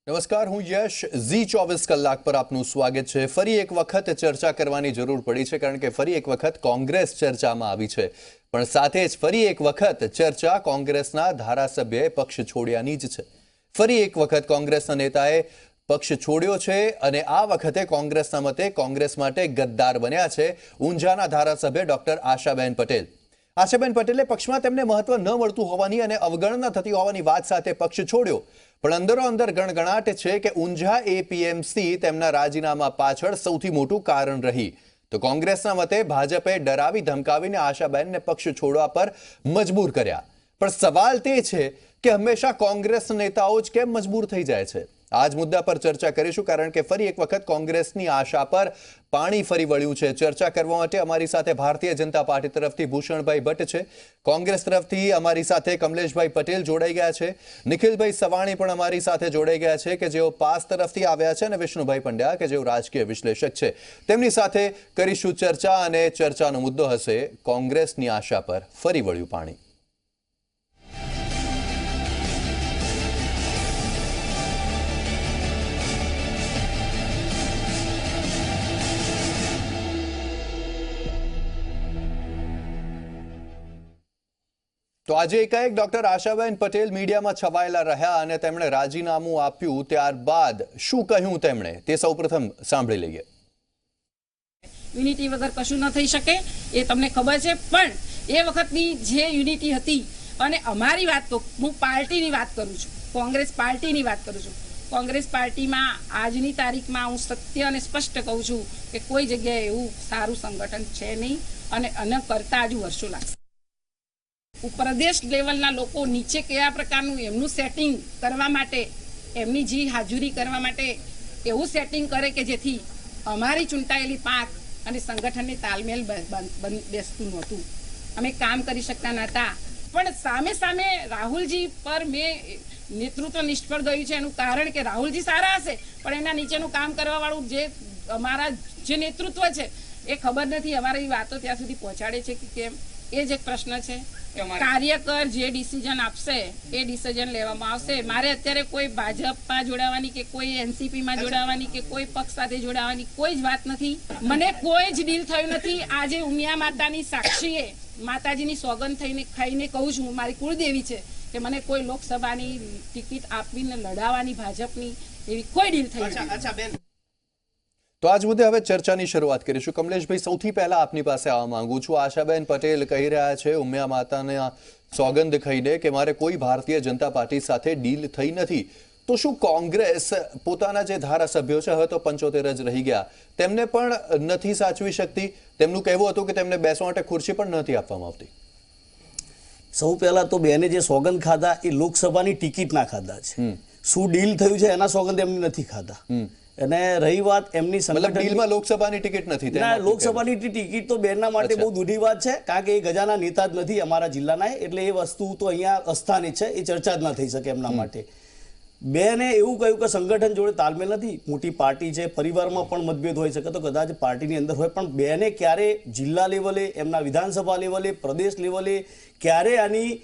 નમસ્કાર, હું યશ ઝી 24 કલાક પર આપનું સ્વાગત છે। ફરી એક વખત ચર્ચા કરવાની જરૂર પડી છે કારણ કે ફરી એક વખત કોંગ્રેસ ચર્ચામાં આવી છે, પણ સાથે જ ફરી એક વખત ચર્ચા કોંગ્રેસના ધારાસભ્યએ પક્ષ છોડ્યાની જ છે। ફરી એક વખત કોંગ્રેસના નેતાએ પક્ષ છોડ્યો છે અને આ વખતે કોંગ્રેસના મતે કોંગ્રેસ માટે ગદ્દાર બન્યા છે ઊંઝાના ધારાસભ્ય ડોક્ટર આશાબેન પટેલ। આશાબેન પટેલે પક્ષમાં તેમને મહત્વ ન મળતું હોવાની અને અવગણના થતી હોવાની વાત સાથે પક્ષ છોડ્યો, પણ અંદરો અંદર ગણગણાટ છે કે ઊંઝા એપીએમસી તેમના રાજીનામા પાછળ સૌથી મોટું કારણ રહી। તો કોંગ્રેસના મતે ભાજપે ડરાવી ધમકાવીને આશાબેનને પક્ષ છોડવા પર મજબૂર કર્યા, પણ સવાલ તે છે કે હંમેશા કોંગ્રેસ નેતાઓ જ કેમ મજબૂર થઈ જાય છે? આ જ મુદ્દા પર ચર્ચા કરીશું કારણ કે ફરી એક વખત કોંગ્રેસની આશા પર પાણી ફરી વળ્યું છે। ચર્ચા કરવા માટે અમારી સાથે ભારતીય જનતા પાર્ટી તરફથી ભૂષણભાઈ ભટ્ટ છે, કોંગ્રેસ તરફથી અમારી સાથે કમલેશભાઈ પટેલ જોડાઈ ગયા છે, નિખિલભાઈ સવાણી પણ અમારી સાથે જોડાઈ ગયા છે કે જેઓ પાસ તરફથી આવ્યા છે, અને વિષ્ણુભાઈ પંડ્યા કે જેઓ રાજકીય વિશ્લેષક છે। તેમની સાથે કરીશું ચર્ચા અને ચર્ચાનો મુદ્દો હશે કોંગ્રેસની આશા પર ફરી વળ્યું પાણી। તો આજે એકાએક ડોક્ટર આશાબેન પટેલ મીડિયામાં છવાયેલા રહ્યા અને તેમણે રાજીનામું આપ્યું, ત્યારબાદ શું કહ્યું તેમણે તે સૌપ્રથમ સાંભળી લઈએ। યુનિટી વગર કશું ન થઈ શકે એ તમને ખબર છે, પણ એ વખતની જે યુનિટી હતી અને અમારી વાત તો હું પાર્ટીની વાત કરું છું, કોંગ્રેસ પાર્ટીની વાત કરું છું। કોંગ્રેસ પાર્ટીમાં આજની તારીખમાં હું સત્ય અને સ્પષ્ટ કહું છું કે કોઈ જગ્યાએ એવું સારું સંગઠન છે નહીં અને આને કરતા હજુ વર્ષો લાગશે। પ્રદેશ લેવલના લોકો નીચે કયા પ્રકારનું એમનું સેટિંગ કરવા માટે, એમની જી હાજરી કરવા માટે એવું સેટિંગ કરે કે જેથી અમારી ચૂંટાયેલી પાંખ અને સંગઠનને તાલમેલ બેસતું નહોતું, અમે કામ કરી શકતા નહોતા। પણ સામે સામે રાહુલજી પર મેં નેતૃત્વ નિષ્ફળ ગયું છે, એનું કારણ કે રાહુલજી સારા હશે પણ એના નીચેનું કામ કરવાવાળું જે અમારા જે નેતૃત્વ છે એ ખબર નથી અમારી વાતો ત્યાં સુધી પહોંચાડે છે કે કેમ, એ જ એક પ્રશ્ન છે। કાર્યકર જે ડિસિઝન આપશે એ ડિસિઝન લેવામાં આવશે। મારે અત્યારે કોઈ ભાજપમાં જોડાવાની કે કોઈ એનસીપીમાં જોડાવાની કે કોઈ પક્ષ સાથે જોડાવાની કોઈ જ વાત નથી, મને કોઈ જ ડીલ થયું નથી। આજે ઉમિયા માતાની સાક્ષીએ માતાજીની સોગંદ થઈને ખાઈને કહું છું, મારી કુળદેવી છે કે મને કોઈ લોકસભાની ટિકિટ આપીને લડાવવાની ભાજપની એવી કોઈ ડીલ થઈ નથી। તો આજ મુદ્દે હવે ચર્ચાની શરૂઆત કરીશું। કમલેશભાઈ, સૌથી પહેલા આપની પાસે આવવા માંગુ છું। આશાબેન પટેલ કહી રહ્યા છે ઉમિયા માતાના સોગંદ ખાઈને કે મારે કોઈ ભારતીય જનતા પાર્ટી સાથે ડીલ થઈ નથી, તો શું કોંગ્રેસ પોતાના જે ધારાસભ્યો છે, હવે તો 75 જ રહી ગયા, તેમને પણ નથી સાચવી શકતી? તેમનું કહેવું હતું કે તેમને બેસવા માટે ખુરશી પણ નથી આપવામાં આવતી। સૌ પહેલા તો બેને જે સોગંદ ખાધા એ લોકસભાની ટિકિટના ખાધા છે, શું ડીલ થયું છે એના સોગંદ એમને નથી ખાધા। અને રહી વાત એમની ડીલમાં લોકસભાની ટિકિટ નથી, લોકસભાની ટિકિટ તો બેનના માટે બહુ દૂધી વાત છે કારણ કે એ ગજાના નેતા જ નથી અમારા જિલ્લાના, એટલે એ વસ્તુ તો અહીંયા અસ્થાનિત છે, એ ચર્ચા જ ના થઈ શકે એમના માટે। બેને એવું કહ્યું કે સંગઠન જોડે તાલમેલ નથી, મોટી પાર્ટી છે, પરિવારમાં પણ મતભેદ હોઈ શકે તો કદાચ પાર્ટીની અંદર હોય, પણ બેને ક્યારે જિલ્લા લેવલે, એમના વિધાનસભા લેવલે, પ્રદેશ લેવલે ક્યારે આની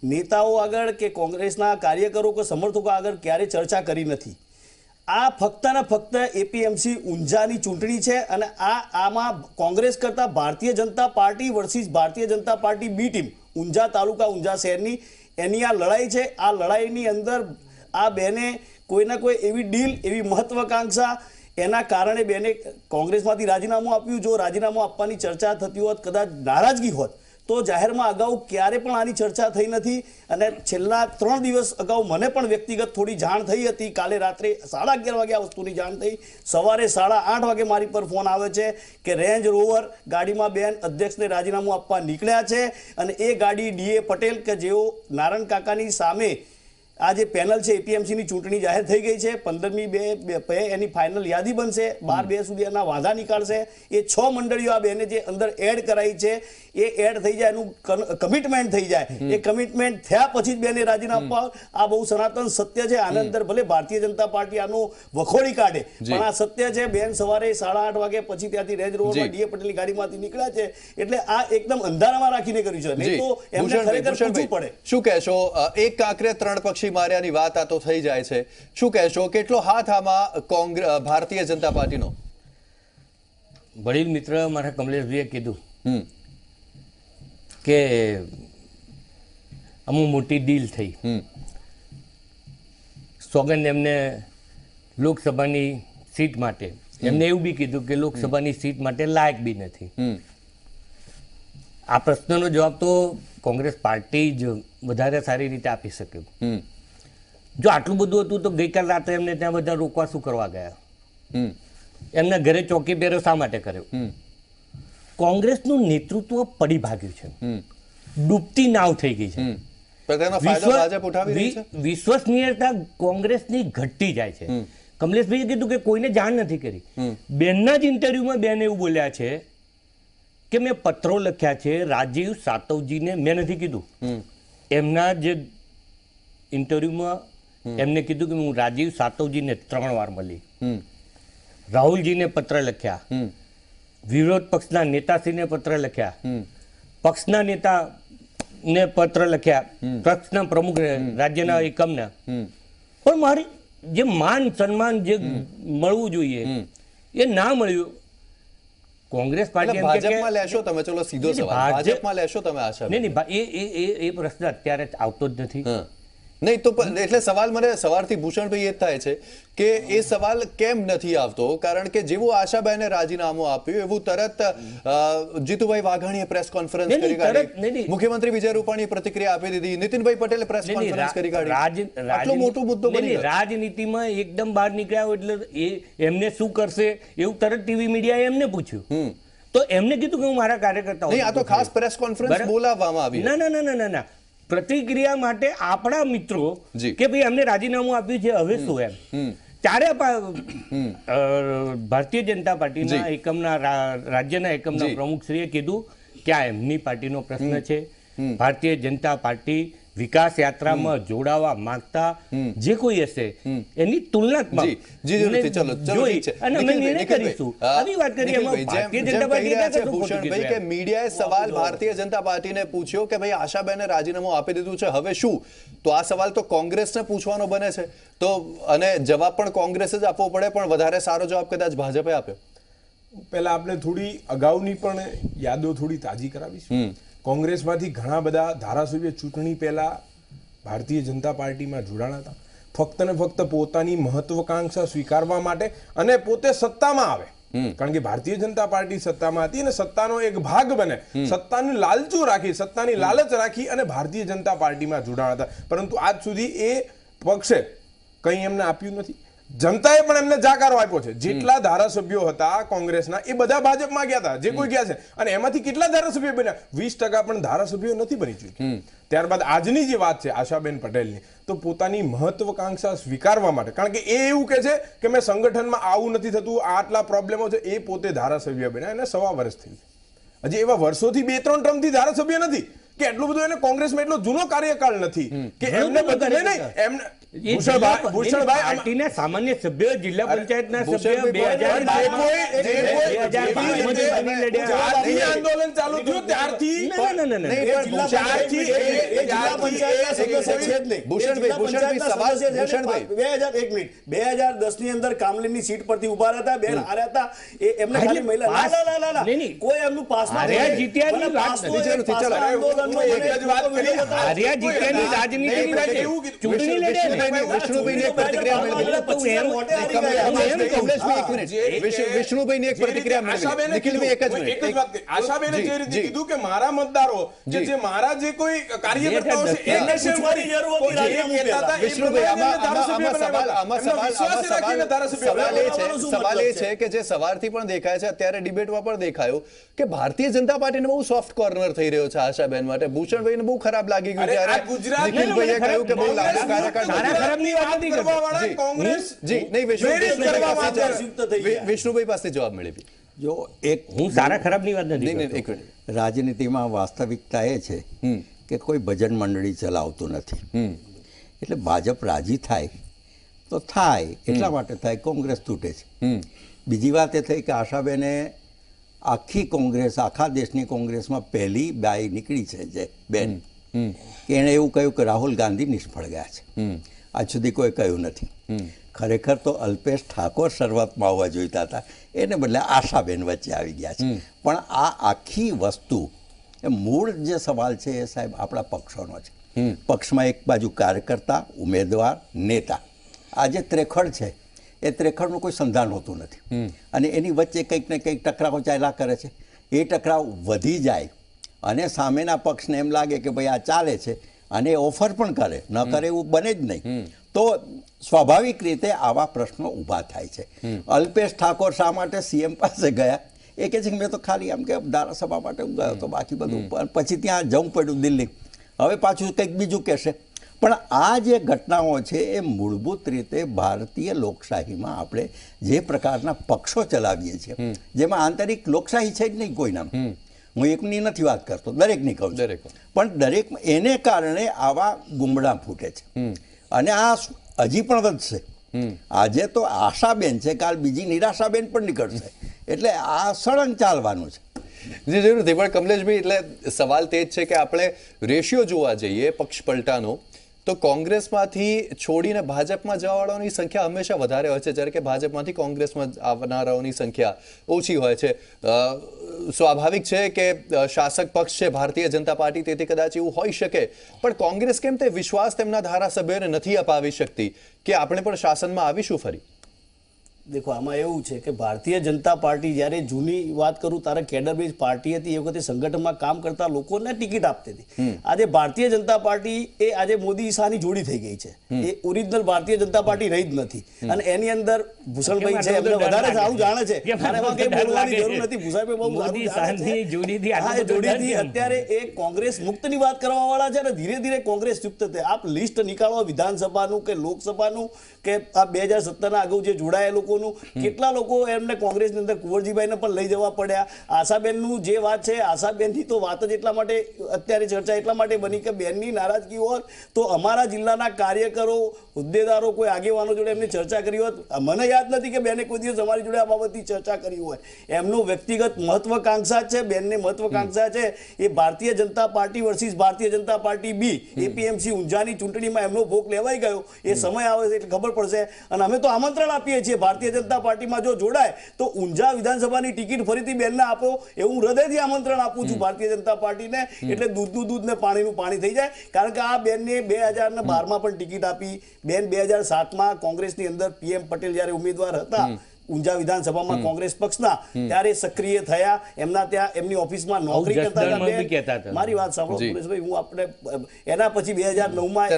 નેતાઓ આગળ કે કોંગ્રેસના કાર્યકરો કે સમર્થકો આગળ ક્યારે ચર્ચા કરી નથી। આ ફક્ત ને ફક્ત એપીએમસી ઊંઝાની ચૂંટણી છે અને આમાં કોંગ્રેસ કરતા Bharatiya Janata party versus Bharatiya Janata party બી ટીમ ઊંઝા તાલુકા ઊંઝા શહેરની એની આ લડાઈ છે। આ લડાઈની અંદર આ બેને કોઈના કોઈ એવી ડીલ, એવી મહત્વાકાંક્ષા, એના કારણે બેને કોંગ્રેસમાંથી રાજીનામું આપ્યું। જો રાજીનામું આપવાની ચર્ચા થતી હોત, કદાચ નારાજગી હોત, તો જાહેરમાં અગાઉ ક્યારે પણ આની ચર્ચા થઈ નથી। અને છેલ્લા 3 દિવસ અગાઉ મને પણ વ્યક્તિગત થોડી જાણ થઈ હતી। કાલે રાત્રે 11:30 વાગે આ વસ્તુની જાણ થઈ, સવારે 8:30 વાગે મારી પર ફોન આવે છે કે રેન્જ રોવર ગાડીમાં બેન અધ્યક્ષને રાજીનામું આપવા નીકળ્યા છે અને એ ગાડી ડીએ પટેલ કે જેઓ નારાયણ કાકાની સામે આ જે પેનલ છે એપીએમસીની ચૂંટણી જાહેર થઈ ગઈ છે, 15મી એની ફાઇનલ યાદી બનશે, 12/2 સુધી એના વાંધા નીકાળશે। એ 6 મંડળીઓ આ બેને જે અંદર એડ કરાઈ છે એ એડ થઈ જાય, એનું કમિટમેન્ટ થઈ જાય, એ કમિટમેન્ટ થયા પછી જ બેને રાજીનામું આપવા, આ બહુ સનાતન સત્ય છે। આના અંદર ભલે ભારતીય જનતા પાર્ટી આનું વખોડી કાઢે પણ આ સત્ય છે। બેન સવારે 8:30 વાગે પછી ત્યાંથી રેન્જ રોવરમાં ડીએ પટેલની ગાડીમાંથી નીકળ્યા છે, એટલે આ એકદમ અંધારામાં રાખીને કર્યું છે, નહીં તો એમને ખરેખર પૂછવું પડે। શું કહેશો? એક કાંકરે 3 પક્ષી મચ્છી માર્યાની વાત આ તો થઈ જાય છે. શું કહેશો, કેટલો હાથ આમાં ભારતીય જનતા પાર્ટીનો? વડીલ મિત્ર મારા કમલેશભાઈએ કીધું હમ કે અમુક મોટી ડીલ થઈ. સોગંદ એમને લોકસભાની સીટ માટે, એમને એવું બી કીધું કે લોકસભાની સીટ માટે લાયક બી નથી. આ પ્રશ્નનો જવાબ તો કોંગ્રેસ પાર્ટી જ વધારે સારી રીતે આપી શકે. જો આટલું બધું હતું તો ગઈકાલ રાતે એમને ત્યાં બધા રોકવા શું કરવા ગયા? એમના ઘરે ચોકી પહેરો શા માટે કર્યો? કોંગ્રેસનું નેતૃત્વ પડી ભાગ્યું છે, ડૂબતી નાવ થઈ ગઈ છે. વિશ્વસનીયતા કોંગ્રેસની ઘટતી જાય છે. કમલેશભાઈએ કીધું કે કોઈને જાણ નથી કરી. બેનના જ ઇન્ટરવ્યુમાં બેન એવું બોલ્યા છે કે મેં પત્રો લખ્યા છે રાજીવ સાતવજીને, મેં નથી કીધું. એમના જે ઇન્ટરવ્યુમાં એમને કીધું કે હું રાજીવ સાતવજીને 3 વાર મળી, રાહુલજીને પત્ર લખ્યા, વિરોધ પક્ષના નેતાશ્રીને પત્ર લખ્યા, પક્ષના નેતાને પત્ર લખ્યા, પક્ષના પ્રમુખ રાજ્યના એકમના. પણ મારી જે માન સન્માન જે મળવું જોઈએ એ ના મળ્યું. કોંગ્રેસ પાર્ટી ભાજપમાં લેશો તમે? ચલો સીધો સવાલ, ભાજપમાં લેશો તમે આશા? નહીં, એ પ્રશ્ન અત્યારે આવતો જ નથી. નહીં તો એટલે સવાલ મને સવારથી ભૂષણભાઈ એ જ થાય છે કે એ સવાલ કેમ નથી આવતો, કારણ કે જેવું આશાબેને રાજીનામું આપ્યું એવું તરત જીતુભાઈ વાઘાણીએ પ્રેસ કોન્ફરન્સ કરી કાઢી, મુખ્યમંત્રી વિજય રૂપાણીએ પ્રતિક્રિયા આપી દીધી, નીતિનભાઈ પટેલે પ્રેસ કોન્ફરન્સ કરી કાઢી. આટલો મોટો મુદ્દો બની ગયો. રાજનીતિમાં એકદમ બહાર નીકળ્યા એટલે એમને શું કરશે એવું તરત ટીવી મીડિયાએ એમને પૂછ્યું. તો એમને કીધું કે હું મારા કાર્યકર્તાઓ, નહીં, આ તો ખાસ પ્રેસ કોન્ફરન્સ બોલાવવામાં આવી. ના, પ્રતિક્રિયા માટે આપણા મિત્રો કે ભાઈ અમને રાજીનામું આપ્યું છે, હવે શું એમ. ત્યારે ભારતીય જનતા પાર્ટીના એકમના રાજ્યના એકમના પ્રમુખશ્રીએ કીધું કે આ એમની પાર્ટીનો પ્રશ્ન છે. ભારતીય જનતા પાર્ટી વિકાસ યાત્રામાં જોડાવા માંગતા જે કોઈ હશે એની તુલનાત્મક અને અમે નિર્ણય કરીશું. આવી વાત કરી. ભારતીય જનતા પાર્ટી ભૂષણભાઈ કે મીડિયાએ સવાલ ભારતીય જનતા પાર્ટીને પૂછ્યો કે ભાઈ આશાબેને રાજીનામું આપી દીધું છે, હવે શું? તો આ સવાલ તો કોંગ્રેસને પૂછવાનો બને છે, તો અને જવાબ પણ કોંગ્રેસે જ આપવો પડે, પણ વધારે સારો જવાબ કદાચ ભાજપે આપ્યો. પહેલા આપણે થોડી અગાઉની પણ યાદો થોડી તાજી કરાવીશું. કોંગ્રેસમાંથી ઘણા બધા ધારાસભ્ય ચૂંટણી પહેલા ભારતીય જનતા પાર્ટીમાં જોડાણા હતા, ફક્ત ને ફક્ત પોતાની મહત્વકાંક્ષા સ્વીકારવા માટે અને પોતે સત્તામાં આવે. કારણ કે ભારતીય જનતા પાર્ટી સત્તામાં હતી અને સત્તાનો એક ભાગ બને, સત્તાની લાલચ રાખી અને ભારતીય જનતા પાર્ટીમાં જોડાણા હતા. પરંતુ આજ સુધી એ પક્ષે કંઈ એમને આપ્યું નથી. જનતાએ પણ એમને જાકારો આપ્યો છે. જેટલા ધારાસભ્યો હતા કોંગ્રેસના એ બધા ભાજપમાં ગયા હતા, જે કોઈ ગયા છે, અને એમાંથી કેટલા ધારાસભ્યો બન્યા? 20% પણ ધારાસભ્યો નથી બની ચૂક્યા. ત્યારબાદ આજની જે વાત છે આશાબેન પટેલની, તો પોતાની મહત્વકાંક્ષા સ્વીકારવા માટે, કારણ કે એ એવું કહે છે કે મેં સંગઠનમાં આવું નથી થતું, આટલા પ્રોબ્લેમો છે, એ પોતે ધારાસભ્ય બન્યા એને 1.25 વર્ષ થયું. હજી એવા વર્ષોથી 2-3 ટર્મથી ધારાસભ્ય નથી કે એટલું બધું એને કોંગ્રેસમાં એટલો જૂનો કાર્યકાળ નથી કે એમને બધું નહીં. એમને સામાન્ય સભ્ય, જિલ્લા પંચાયતના સભ્ય, આંદોલન ચાલુ થયું ત્યારથી કામલીની સીટ પરથી ઉભા હતા, બેન હાર્યા હતા. એમને ખાલી મહિલા કોઈ એમનું પાસમાં વિષ્ણુભાઈની એક પ્રતિક્રિયા આશાબેને જે રીતે કીધું કે મારા મતદારો જે મારા જે કોઈ કાર્યકર્તાઓ છે એમને સવાલ એ છે કે જે સવારથી પણ દેખાય છે, અત્યારે ડિબેટમાં પણ દેખાયો કે ભારતીય જનતા પાર્ટીને બહુ સોફ્ટ કોર્નર થઈ રહ્યો છે આશાબેન માટે. ભૂષણભાઈને બહુ ખરાબ લાગી ગયું ત્યારે નિખિલભાઈએ કહ્યું કે બહુ લાંબો કાર્યકાળ. વિષ્ણુભાઈ પાસે જવાબ મેળવી. જો હું સારા ખરાબની વાત નથી. રાજનીતિમાં વાસ્તવિકતા એ છે કે કોઈ ભજન મંડળી ચલાવતું નથી. એટલે ભાજપ રાજી થાય તો થાય, એટલા માટે થાય કોંગ્રેસ તૂટે છે. બીજી વાત એ થઈ કે આશાબેને આખી કોંગ્રેસ, આખા દેશની કોંગ્રેસમાં પહેલી બાઈ નીકળી છે જે બેન, કે એણે એવું કહ્યું કે રાહુલ ગાંધી નિષ્ફળ ગયા છે. આજ સુધી કોઈ કહ્યું નથી. ખરેખર તો અલ્પેશ ઠાકોર શરૂઆતમાં આવવા જોઈતા હતા, એને બદલે આશાબેન વચ્ચે આવી ગયા છે. પણ આ આખી વસ્તુ એ મૂળ જે સવાલ છે એ સાહેબ આપણા પક્ષોનો છે. પક્ષમાં એક બાજુ કાર્યકર્તા, ઉમેદવાર, નેતા, આ જે ત્રેખડ છે એ ત્રેખડનું કોઈ સંધાન હોતું નથી અને એની વચ્ચે કંઈક ને કંઈક ટકરાવો ચાલ્યા કરે છે. એ ટકરાવ વધી જાય અને સામેના પક્ષને એમ લાગે કે ભાઈ આ ચાલે છે અને ઓફર પણ કરે, ન કરે એવું બને જ નહીં, તો સ્વાભાવિક રીતે આવા પ્રશ્નો ઊભા થાય છે. અલ્પેશ ઠાકોર શા માટે સીએમ પાસે ગયા? એ કહે છે કે મેં તો ખાલી આમ કે ધારાસભા માટે હું ગયો હતો, બાકી બધું પછી ત્યાં જવું પડ્યું દિલ્હી. હવે પાછું કંઈક બીજું કહેશે. પણ આ જે ઘટનાઓ છે એ મૂળભૂત રીતે ભારતીય લોકશાહીમાં આપણે જે પ્રકારના પક્ષો ચલાવીએ છીએ, જેમાં આંતરિક લોકશાહી છે જ નહીં કોઈના. હું એકની નથી વાત કરતો, દરેકની કહું છું. પણ દરેક એને કારણે આવા ગુમડા ફૂટે છે અને આ હજી પણ વધશે. આજે તો આશાબેન છે, કાલ બીજી નિરાશાબેન પણ નીકળશે. એટલે આ સળંગ ચાલવાનું છે. જી જરૂરથી. પણ કમલેશભાઈ, એટલે સવાલ તે જ છે કે આપણે રેશિયો જોવા જઈએ પક્ષ પલટાનો, તો કોંગ્રેસમાંથી છોડીને ભાજપમાં જવાવાળાઓની સંખ્યા હંમેશા વધારે હોય છે, જ્યારે કે ભાજપમાંથી કોંગ્રેસમાં આવનારાઓની સંખ્યા ઓછી હોય છે. સ્વાભાવિક છે કે શાસક પક્ષ છે ભારતીય જનતા પાર્ટી, તેથી કદાચ એવું હોઈ શકે. પણ કોંગ્રેસ કેમ તે વિશ્વાસ તેમના ધારાસભ્યોને નથી અપાવી શકતી કે આપણે પણ શાસનમાં આવીશું ફરી? દેખો, આમાં એવું છે કે ભારતીય જનતા પાર્ટી જ્યારે જૂની વાત કરું ત્યારે કેડર બેઝ પાર્ટી હતી, એ વખતે સંગઠનમાં કામ કરતા લોકોને ટિકિટ આપતી હતી. આજે ભારતીય જનતા પાર્ટી એ આજે મોદી શાહની જોડી થઈ ગઈ છે. એ ઓરિજિનલ ભારતીય જનતા પાર્ટી રહી જ નથી. અને એની અંદર ભૂષણભાઈ છે, એમને વધારે સારું જાણે છે, મારે એમાં કંઈ બોલવાની જરૂર નથી. ભૂષણભાઈ બહુ સારું જાણે છે. જોડીથી અત્યારે એ કોંગ્રેસ મુક્તની વાત કરવા વાળા છે અને ધીરે ધીરે કોંગ્રેસ યુક્ત થાય. આપ લિસ્ટ નીકાળો વિધાનસભાનું કે લોકસભાનું કે આ 2017 અગાઉ જે જોડાયેલા લોકો, કેટલા લોકો એમને કોંગ્રેસની અંદર કુંવરજીભાઈને પણ લઈ જવા પડ્યા. આશાબેનનું જે વાત છે, આશાબેનની તો વાત જ એટલા માટે અત્યારે ચર્ચા એટલા માટે બની કે બેનની નારાજગી હોત તો અમારા જિલ્લાના કાર્યકરો, હોદ્દેદારો, કોઈ આગેવાનો જોડે એમની ચર્ચા કરી હોત. મને યાદ નથી કે બેને કોઈ દિવસ અમારી જોડે આ બાબતની ચર્ચા કરી હોય. એમનું વ્યક્તિગત મહત્વકાંક્ષા છે, બેનને મહત્વકાંક્ષા છે એ Bharatiya Janata party versus Bharatiya Janata party બી, એપીએમસી ઊંઝાની ચૂંટણીમાં એમનો ભોગ લેવાઈ ગયો. એ સમય આવે છે એટલે ખબર પડશે. અને અમે તો આમંત્રણ આપીએ છીએ ભારતીય જનતા પાર્ટીમાં જો જોડાય તો ઊંઝા વિધાનસભાની ટિકિટ ફરીથી બેનને આપો એવું હૃદયથી આમંત્રણ આપું છું ભારતીય જનતા પાર્ટીને. એટલે દૂધનું દૂધ ને પાણીનું પાણી થઈ જાય. કારણ કે આ બેનને 2012માં પણ ટિકિટ આપી. બેન 2007માં કોંગ્રેસની અંદર પીએમ પટેલ જ્યારે ઉમેદવાર હતા ઊંઝા વિધાનસભામાં કોંગ્રેસ પક્ષના, ત્યારે સક્રિય થયા. એમના ત્યાં એમની ઓફિસમાં નોકરી કરતા હતા. મારી વાત સાંભળો સુરેશભાઈ, હું આપણે એના પછી 2009માં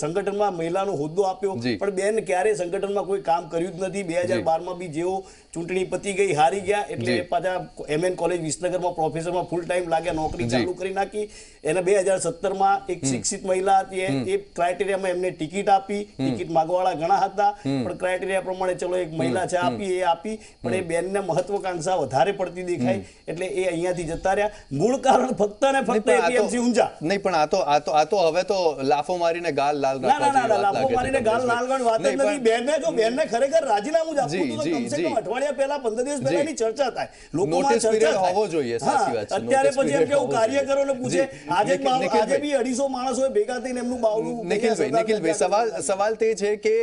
સંગઠનમાં મહિલાનો હોદ્દો આપ્યો. પણ બેન ક્યારે સંગઠનમાં કોઈ કામ કર્યું જ નથી. 2012માં બી જેવો ચૂંટણી પતી ગઈ, હારી ગયા એટલે પાછા એમએન કોલેજ વિસનગરમાં પ્રોફેસરમાં ફૂલ ટાઈમ લાગ્યા, નોકરી ચાલુ કરી નાખી. એને 2017માં એક શિક્ષિત મહિલા હતી, એ ક્રાઇટેરિયામાં એમને ટિકિટ આપી. ટિકિટ માંગવાવાળા ઘણા હતા પણ ક્રાઇટેરિયા પ્રમાણે ચલો એક મહિલા છે આપી, એ આપી. પણ એ બેનને મહત્વકાંક્ષા વધારે પડતી દેખાય એટલે એ અહીંયાથી જતા રહ્યા. મૂળ કારણ ફક્ત ને ફક્ત એપીએમસી ઊંઝા નહીં, પણ આ તો હવે તો લાફો મારીને ગાલ લાલ રાખવા જેવી વાત લાફો મારીને ગાલ લાલ કરવાની વાત જ નથી. બેનને જો બેનને ખરેખર રાજીનામું જ આપવું હતું તો કમસે કમ અઠવાડિયા પહેલા 15 દિવસ પહેલાની ચર્ચા થાય, લોકોમાં ચર્ચા હોવો જોઈએ. સાચી વાત છે. અત્યારે પછી એમ કેવું કાર્યકરોને પૂછે. આજે બી 250 માણસો ભેગા થઈને એમનું બાવલું. નિખિલભાઈ, સવાલ તે છે કે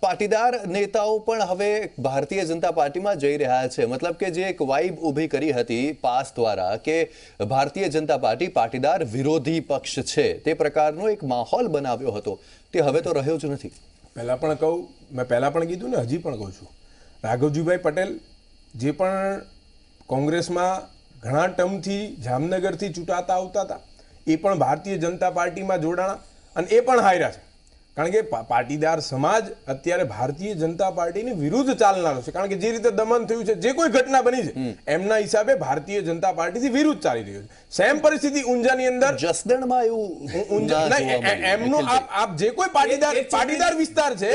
પાટીદાર નેતાઓ પણ હવે ભારતીય જનતા પાર્ટીમાં જઈ રહ્યા છે. મતલબ કે જે એક વાઇબ ઊભી કરી હતી પાસ દ્વારા કે ભારતીય જનતા પાર્ટી પાટીદાર વિરોધી પક્ષ છે, તે પ્રકારનો એક માહોલ બનાવ્યો હતો, તે હવે તો રહ્યો જ નથી. મેં પહેલા પણ કીધું ને, હજી પણ કહું છું, રાઘવજીભાઈ પટેલ જે પણ કોંગ્રેસમાં ઘણા ટર્મથી જામનગરથી ચૂંટાતા આવતા હતા, એ પણ ભારતીય જનતા પાર્ટીમાં જોડાણા અને એ પણ હાર્યા છે. કારણ કે પાટીદાર સમાજ અત્યારે ભારતીય જનતા પાર્ટીની વિરુદ્ધ ચાલનારો છે. કારણ કે જે રીતે દમન થયું છે, જે કોઈ ઘટના બની છે, એમના હિસાબે ભારતીય જનતા પાર્ટીથી વિરુદ્ધ ચાલી રહ્યો છે. સેમ પરિસ્થિતિ ઊંઝાની અંદર જસદણમાં એવું એમનું આપ જે કોઈ પાટીદાર વિસ્તાર છે,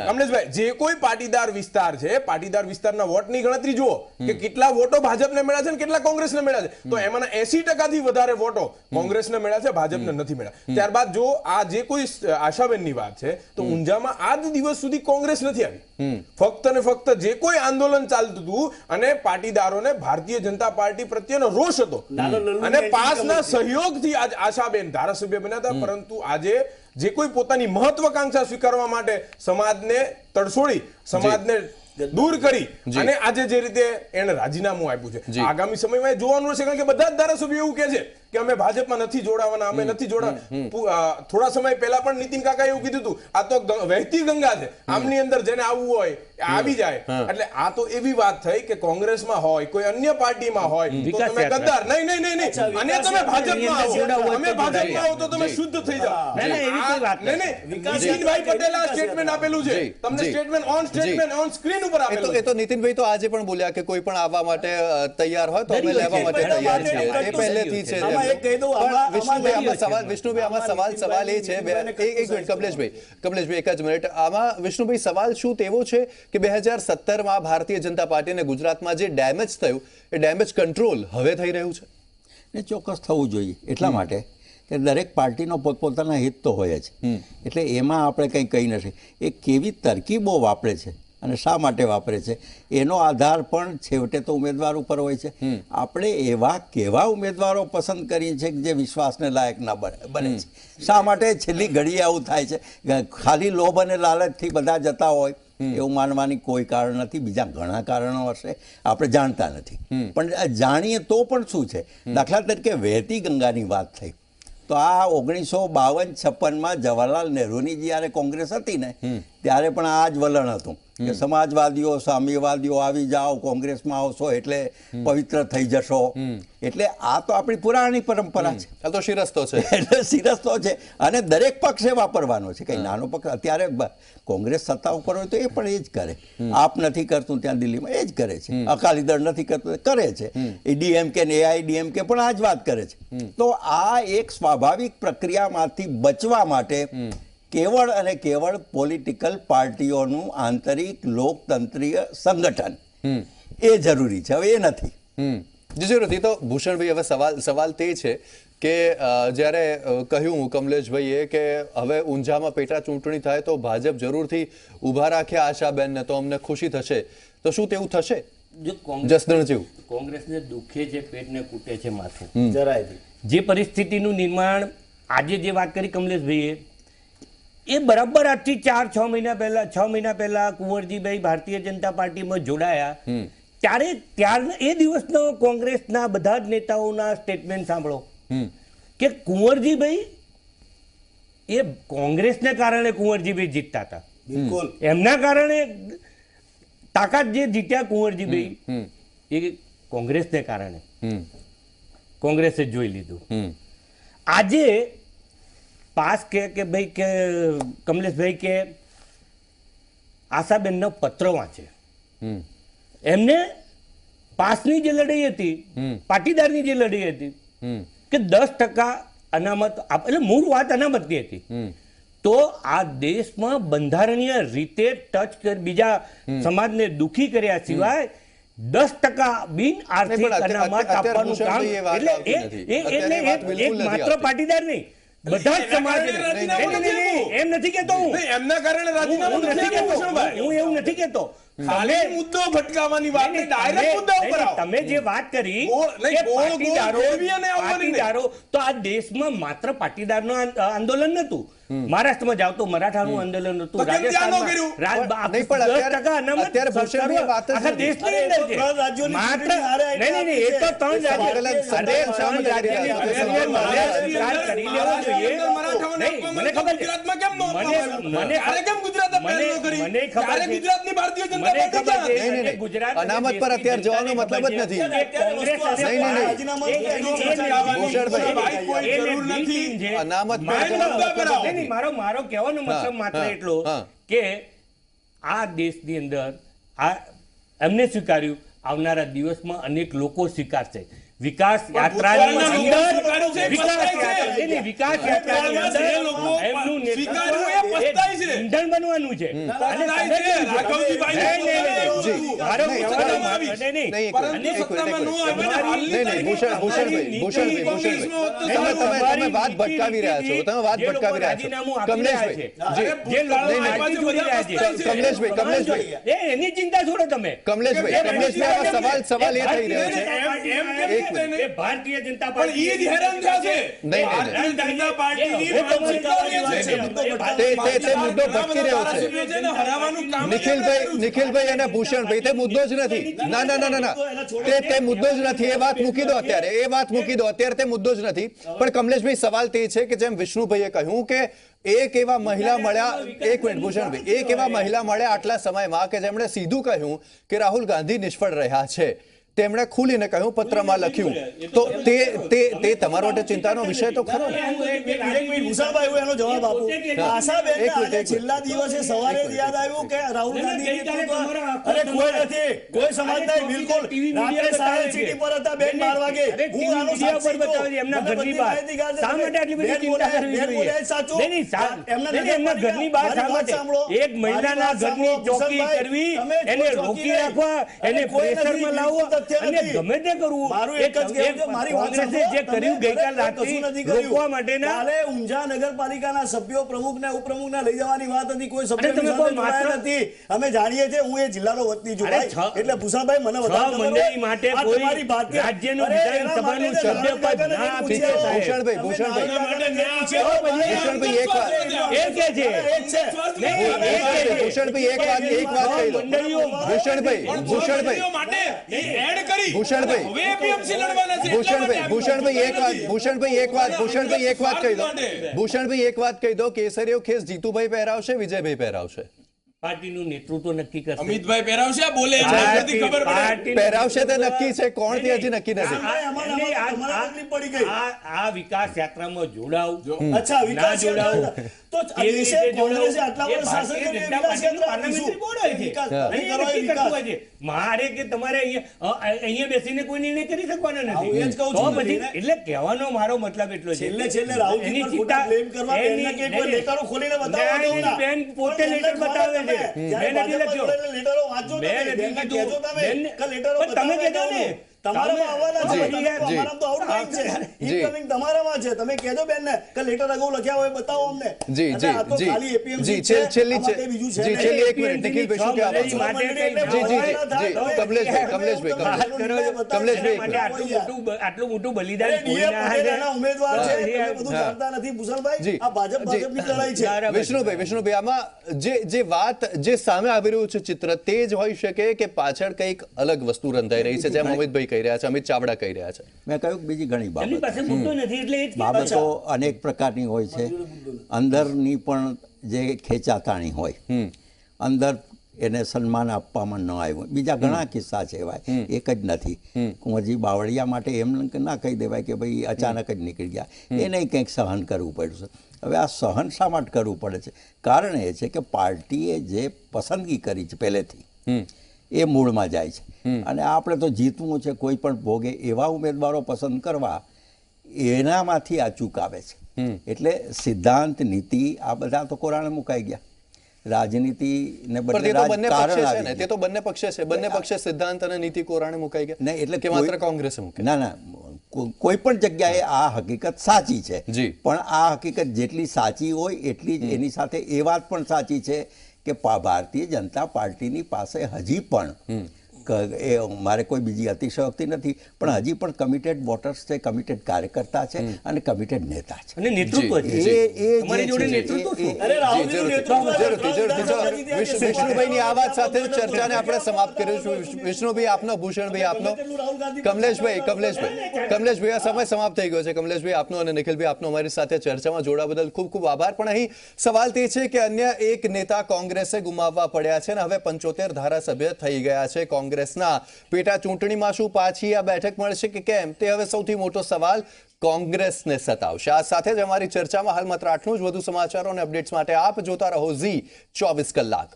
કમલેશભાઈ, જે કોઈ પાટીદાર વિસ્તાર છે, પાટીદાર વિસ્તારના વોટની ગણતરી જુઓ કે કેટલા વોટો ભાજપને મળ્યા છે અને કેટલા કોંગ્રેસને મળ્યા છે. તો એમાંના 80% થી વધારે વોટો કોંગ્રેસને મળ્યા છે, ભાજપને નથી મળ્યા. ત્યારબાદ જો આ જે કોઈ આશાબેનની વાત છે તો ઊંઝામાં આજ દિવસ સુધી કોંગ્રેસ નથી આવી. ફક્ત ને ફક્ત જે કોઈ આંદોલન ચાલતું હતું અને પાટીદારોને ભારતીય જનતા પાર્ટી પ્રત્યેનો રોષ હતો અને પાસના સહયોગથી આજ આશાબેન ધારાસભ્ય બન્યા હતા. પરંતુ આજે જે કોઈ પોતાની મહત્વાકાંક્ષા સ્વીકારવા માટે સમાજને તડછોડી, સમાજને દૂર કરી અને આજે જે રીતે એને રાજીનામું આપ્યું છે, આગામી સમયમાં એ જોવાનું છે. કારણ કે બધા જ ધારાસભ્યો એવું કહે છે કે અમે ભાજપમાં નથી જોડાવાના, અમે નથી જોડાવાના. થોડા સમય પહેલા પણ નીતિન કાકાએ એવું કીધું હતું, આ તો વહેતી ગંગા છે, આમની અંદર જેને આવવું હોય આવી જાય. એટલે આ તો એવી વાત થઈ કે કોંગ્રેસમાં હોય, કોઈ અન્ય પાર્ટીમાં હોય તો તમે ગદ્દાર, નહીં નહીં નહીં નહીં, અને તમે ભાજપમાં આવો, અમે ભાજપમાં આવો તો તમે શુદ્ધ થઈ જાઓ. નહીં નહીં, નીતિનભાઈ પટેલે આ સ્ટેટમેન્ટ આપેલું છે, તમને સ્ટેટમેન્ટ ઓન સ્ક્રીન ઉપર આપેલું છે. એ તો નીતિનભાઈ તો આજે પણ બોલ્યા કે કોઈ પણ આવવા માટે તૈયાર હોય તો અમે લેવા માટે તૈયાર છીએ. એ પહેલેથી છે. વિષ્ણુભાઈ આમાં સવાલ એ છે, એક મિનિટ કમલેશભાઈ એક જ મિનિટ. આમાં વિષ્ણુભાઈ સવાલ શું તેવો છે કે 2017માં ભારતીય જનતા પાર્ટીને ગુજરાતમાં જે ડેમેજ થયું એ ડેમેજ કંટ્રોલ હવે થઈ રહ્યું છે? ને ચોક્કસ થવું જોઈએ. એટલા માટે કે દરેક પાર્ટીનો પોતપોતાના હિત તો હોય જ, એટલે એમાં આપણે કંઈ કહી નથી. એ કેવી તરકીબો વાપરે છે અને શા માટે વાપરે છે એનો આધાર પણ છેવટે તો ઉમેદવાર ઉપર હોય છે. આપણે એવા કેવા ઉમેદવારો પસંદ કરીએ છીએ કે જે વિશ્વાસને લાયક ના બને છે. શા માટે છેલ્લી ઘડીએ આવું થાય છે? ખાલી લોભ અને લાલચથી બધા જતા હોય એવું માનવાની કોઈ કારણ નથી. બીજા ઘણા કારણો હશે, આપણે જાણતા નથી. પણ જાણીએ તો પણ શું છે? દાખલા તરીકે વહેતી ગંગાની વાત થઈ તો આ 1952-56માં જવાહરલાલ નહેરુની જ્યારે કોંગ્રેસ હતી ને ત્યારે પણ આ જ વલણ હતું કે સમાજવાદીઓ, સામ્યવાદીઓ આવી જાઓ, કોંગ્રેસમાં આવશો એટલે પવિત્ર થઈ જશો. એટલે આ તો આપણી પુરાણી પરંપરા છે. આ તો શિરસ્તો છે. એટલે શિરસ્તો છે અને દરેક પક્ષે વાપરવાનો છે. કંઈ નાનો પક્ષ અત્યારે કોંગ્રેસ સત્તા ઉપર હોય તો એ પણ એ જ કરે. આપ નથી કરતું ત્યાં દિલ્હીમાં એ જ કરે છે. અકાલી દળ નથી કરતું કરે છે. એ ડીએમકે ને AIDMK પણ આ જ વાત કરે છે. તો આ એક સ્વાભાવિક પ્રક્રિયામાંથી બચવા માટે કેવળ અને કેવળ પોલિટિકલ પાર્ટીઓનું આંતરિક લોકતંત્રીય સંગઠન એ જરૂરી છે. હવે એ નથી. જરૂરથી. તો ભૂષણભાઈ હવે સવાલ તે છે કે જ્યારે કહ્યું કમલેશભાઈએ કે હવે ઊંઝામાં પેટા ચૂંટણી થાય તો ભાજપ જરૂરથી ઊભા રાખે આશાબેનને તો અમને ખુશી થશે, તો શું તેવું થશે? જો જસદણ જેવું કોંગ્રેસને દુખે છે, પેટને કૂટે છે માથું. જરાય જે પરિસ્થિતિનું નિર્માણ આજે જે વાત કરી કમલેશભાઈએ એ બરાબર આજથી 6 મહિના પહેલા કુંવરજીભાઈ ભારતીય જનતા પાર્ટીમાં જોડાયા ત્યારે એ દિવસનો કોંગ્રેસના બધા જ નેતાઓના સ્ટેટમેન્ટ સાંભળો કે કુંવરજીભાઈ એ કોંગ્રેસને કારણે કુંવરજીભાઈ જીતતા હતા. બિલકુલ એમના કારણે તાકાત જે જીત્યા કુંવરજીભાઈ એ કોંગ્રેસને કારણે કોંગ્રેસે જોઈ લીધું. આજે પાસ કે ભાઈ કે કમલેશભાઈ કે આશાબેનનો પત્ર વાંચે, એમને પાસની જે લડાઈ હતી, પાટીદારની જે લડાઈ હતી કે 10% અનામત, એટલે મૂળ વાત અનામતની હતી. તો આ દેશમાં બંધારણીય રીતે ટચ કરી બીજા સમાજને દુખી કર્યા સિવાય 10% બિન આર્થિક અનામત આપવાનું કામ, એટલે એક માત્ર પાટીદાર નહીં, બધા જ સમાજ. એમ નથી કેતો હું, એમના કારણે રાજીનામું નથી કેતો, હું એવું નથી કેતો. ખાલી મુદ્દો ભટકાવવાની વાત નહીં, ડાયરેક્ટ મુદ્દા ઉપર આવો. તમે જે વાત કરી કે પાટીદારો, તો આ દેશમાં માત્ર પાટીદારનું આંદોલન નતું. મહારાષ્ટ્રમાં જાવ તો મરાઠાનું આંદોલન હતું, અનામત પર અત્યારે જવાનો મતલબ જ નથી. અનામત મારો કહેવાનો મતલબ માત્ર એટલો કે આ દેશની અંદર આ એમને સ્વીકાર્યું, આવનારા દિવસમાં અનેક લોકો સ્વીકારશે. વિકાસ યાત્રાની અંદર એમનું ઈંધણ બનવાનું છે. જી. મારો નહીં, સવાલ નહીં, નહીં, નહીં. નહીં, એક પરંતુ મિનિટ, એક સત્તામાં મિનિટ, ન એક મિનિટ. આવે ને હાલની નહીં, નહીં, ભૂષણભાઈ, ભૂષણભાઈ, તમે વાત ભટકાવી રહ્યા છો, તમે વાત ભટકાવી રહ્યા છો. કમલેશભાઈ, જી. જે લોકો પાર્ટી જોડી રહ્યા છે. કમલેશભાઈ, એની ચિંતા છોડો તમે. કમલેશભાઈ, આમાં સવાલ એ થઈ રહ્યો છે. એમ કેમ એ ભારતીય જનતા પણ પાર્ટી ઈ જ હેરાન થયા છે. નહીં. ભારતીય જનતા પાર્ટીની એ તો માનસિકતાઓની વાત છે. છે. તે મુદ્દો ભટકી રહ્યો છે. ધારાસભ્યો છે ને હરાવવાનું કામ જ નિખિલભાઈ અને ભૂષણભાઈ, તે મુદ્દો જ નથી. ના ના ના ના ના, તે મુદ્દો જ નથી. એ વાત મૂકી દો અત્યારે, એ વાત મૂકી દો અત્યારે, તે મુદ્દો જ નથી. પણ કમલેશભાઈ, સવાલ તે છે કે જેમ વિષ્ણુભાઈએ કહ્યું કે એક એવા મહિલા મળ્યા, એક મિનિટ ભૂષણભાઈ, એક એવા મહિલા મળ્યા આટલા સમયમાં કે જેમણે સીધું કહ્યું કે રાહુલ ગાંધી નિષ્ફળ રહ્યા છે. તેમણે ખુલીને કહ્યું, પત્રમાં લખ્યું. તો તે તમારો માટે ચિંતાનો વિષય તો ખરો ને? ભૂષણભાઈ, હું એનો જવાબ આપું. આશાબેનને આજે છેલ્લા દિવસે સવારે જ યાદ આવ્યું કે રાહુલ ગાંધી નેતૃત્વ, અરે કોઈ નથી, કોઈ સમાજ નહીં, બિલકુલ. રાત્રે 6:30 પર હતા બેન 12 વાગે. હું આનો સાક્ષી છું. એમના ઘરની બહાર શા માટે આટલી બધી બેન ચિંતા બોલે, કરવી બેન જોઈએ? બોલે સાચું. નહીં, નહીં, એમના નહીં, એમના ઘરની બહાર શા મારી વાત માટે? સાંભળો. એક મહિલાના મારી વાત ઘરની સાંભળો, ચોકી ભૂષણભાઈ, કરવી, તમે એને કોઈ ચોકી રોકી નહીં. રાખવા, એને અરે કોઈ પ્રેશરમાં નથી, લાવવા, બિલકુલ તથ્ય અને નથી. ગમે તે કરવું. મારું એક જ કહેવું છે, મારી વાત કોંગ્રેસે સાંભળો. જે કર્યું તમે ગઈકાલ કશું રાતથી નથી કર્યું. રોકવા માટેના કાલે ઊંઝા નગરપાલિકાના સભ્યો પ્રમુખને ઉપપ્રમુખને લઈ જવાની વાત હતી. કોઈ સભ્ય તમે કહો માત્ર- નથી. અમે જાણીએ છીએ, હું એ જિલ્લાનો વતની છું અરે ભાઈ. એટલે ભૂષણભાઈ, મને વધારે ખબર મંડળી હોય. માટે આ કોઈ તમારી ભારતીય- રાજ્યનું અરે વિધાનસભાનું એના માટે સભ્ય પદ રાહુલ ના આપી ગાંધીને શકે, સાહેબ. ભૂષણભાઈ, તમે એક વાત, એ કે છે. એ જ છે. ભૂષણભાઈ, એક વાત કહી દો. ભૂષણભાઈ, ભૂષણભાઈ, એક વાત કહી દો. કેસરીયો ખેસ જીતુભાઈ પહેરાવશે, વિજયભાઈ પહેરાવશે? પાર્ટીનું નેતૃત્વ નક્કી કરશે. અમિતભાઈ પહેરાવશે બોલે એટલે નથી ખબર પડે. પાર્ટીનું પહેરાવશે તે નક્કી છે, કોણ તે હજી નક્કી નથી. અમારા તકલીફ પડી ગઈ. આ વિકાસ યાત્રામાં જોડાવ, અચ્છા, ના વિકાસ જોડાવ. તો કેવી દેશે રીતે કોંગ્રેસે જોડાવ? આટલા એ વર્ષ શાસન ભારતીય કર્યું, જનતા વિકાસ પાર્ટીનું યાત્રા પાર્લામેન્ટરી આપીશું. બોર્ડ હોય છે. વિકાસ અને એ કરો, નક્કી વિકાસ. કરતું હોય છે. મારે કે તમારે અહીંયા બેસીને કોઈ નિર્ણય કરી શકવાના હું એ જ નથી. કહું તો છું પછી ને. એટલે કહેવાનો મારો મતલબ એટલો છે. છેલ્લે રાહુલજી એની પર ચિંતા- ખોટા blame કરવા, બેનને કે કોઈ લેટરો ખોલીને બતાવવા દઉં ના. બેન પોતે પણ લેટર એમને બતાવે ખબર છે. તમે. જ્યારે બેન નથી ભાજપમાં લખ્યો. જોડેલા લેટરો વાંચો તમે. બેન નથી બેનને કીધું. કહેજો તમે બેન- કે લેટરો પણ તમે બતાવે કહેજો ને. તમારામાં આવવાના છે. જી, તમે તો જી. અમારામાં તો outgoing છે. જી. Incoming તમારામાં છે. તમે કહેજો બેનને કે લેટર અગાઉ લખ્યા હોય બતાવો અમને. જી, એટલે આ તો જી, ખાલી APMC જી, છે. છેલ્લી આમાં કંઈ બીજું છે જી, નહીં. છેલ્લી એક મિનિટ, નિખિલભાઈ, શું કહેવા માંગો છો? આટલું મોટું બલિદાન અરે, કોઈ DA ના પટેલ છે. એના ઉમેદવાર છે. તમે હા. બધું જાણતા નથી ભૂષણભાઈ. જી. આ ભાજપની લડાઈ છે. બરાબર. વિષ્ણુભાઈ, આમાં જે વાત જે સામે આવી રહ્યું છે ચિત્ર, તે જ હોઈ શકે કે પાછળ કંઈક અલગ વસ્તુ રંધાઈ રહી છે, જેમ અમિતભાઈ કહી રહ્યા છે, અમિત ચાવડા કહી રહ્યા છે. મેં કહ્યું કે બીજી ઘણી એમની પાસે બાબત મુદ્દો નથી એટલે એ જ બાબતો અનેક પ્રકારની હોય છે. અંદરની પણ જે ખેંચાતાણી હોય, અંદર એને સન્માન આપવામાં ન આવ્યું. બીજા ઘણા કિસ્સા છે એવા, એક જ નથી. કુંવરજી બાવળિયા માટે એમ ના કહી દેવાય કે ભાઈ અચાનક જ નીકળી ગયા, એને કંઈક સહન કરવું પડ્યું છે. હવે આ સહન શા માટે કરવું પડે છે? કારણ એ છે કે પાર્ટીએ જે પસંદગી કરી છે પહેલેથી, એ મૂળમાં જાય છે. અને આપણે તો જીતવું છે કોઈ પણ ભોગે, એવા ઉમેદવારો પસંદ કરવા, એનામાંથી આ ચૂક આવે છે. એટલે સિદ્ધાંત, નીતિ આ બધા તો કોરાણે મુકાઈ ગયા. રાજનીતિ ને પણ તે તો બંને રાજકારણ પક્ષે છે આવી ને, તે ગયું. તો બંને પક્ષે છે. બંને પક્ષે સિદ્ધાંત અને નીતિ કોરાણે મુકાઈ ગયા. નહીં, એટલે કે માત્ર કોંગ્રેસે મૂકી? ના, કોઈ પણ જગ્યાએ આ હકીકત સાચી છે. જી. પણ આ હકીકત જેટલી સાચી હોય એટલી જ એની સાથે એ વાત પણ સાચી છે કે ભારતીય જનતા પાર્ટીની પાસે હજી પણ એ મારે કોઈ બીજી અતિશયોક્તિ નથી, પણ હજી પણ કમિટેડ વોટર્સ છે, કમિટેડ કાર્યકર્તા છે અને કમિટેડ નેતા છે. અને નેતૃત્વ છે. એ તમારી જે જોડે છે, નેતૃત્વ એ- શું? અરે, રાહુલજીનું જરૂરથી, નેતૃત્વ જરૂરથી, જરૂરથી. છે. વિષ્ણુભાઈની આ વાત સાથે ચર્ચાને આપણે સમાપ્ત કરીશું. વિષ્ણુભાઈ આપનો, ભૂષણભાઈ આપનો, કમલેશભાઈ આ સમય સમાપ્ત થઈ ગયો છે. કમલેશભાઈ આપનો અને નિખિલભાઈ આપનો અમારી સાથે ચર્ચામાં જોડા બદલ ખૂબ ખૂબ આભાર. પણ અહીં સવાલ તે છે કે અન્ય એક નેતા કોંગ્રેસે ગુમાવવા પડ્યા છે અને હવે 75 ધારાસભ્ય થઈ ગયા છે. કોંગ્રેસના પેટા ચૂંટણીમાં શું પાછી આ બેઠક મળશે કે કેમ, તે હવે સૌથી મોટો સવાલ કોંગ્રેસને સતાવશે. આ સાથે જ અમારી ચર્ચામાં હાલ માત્ર આટલું જ. વધુ સમાચારો અને અપડેટ્સ માટે આપ જોતા રહો Zee 24 કલાક.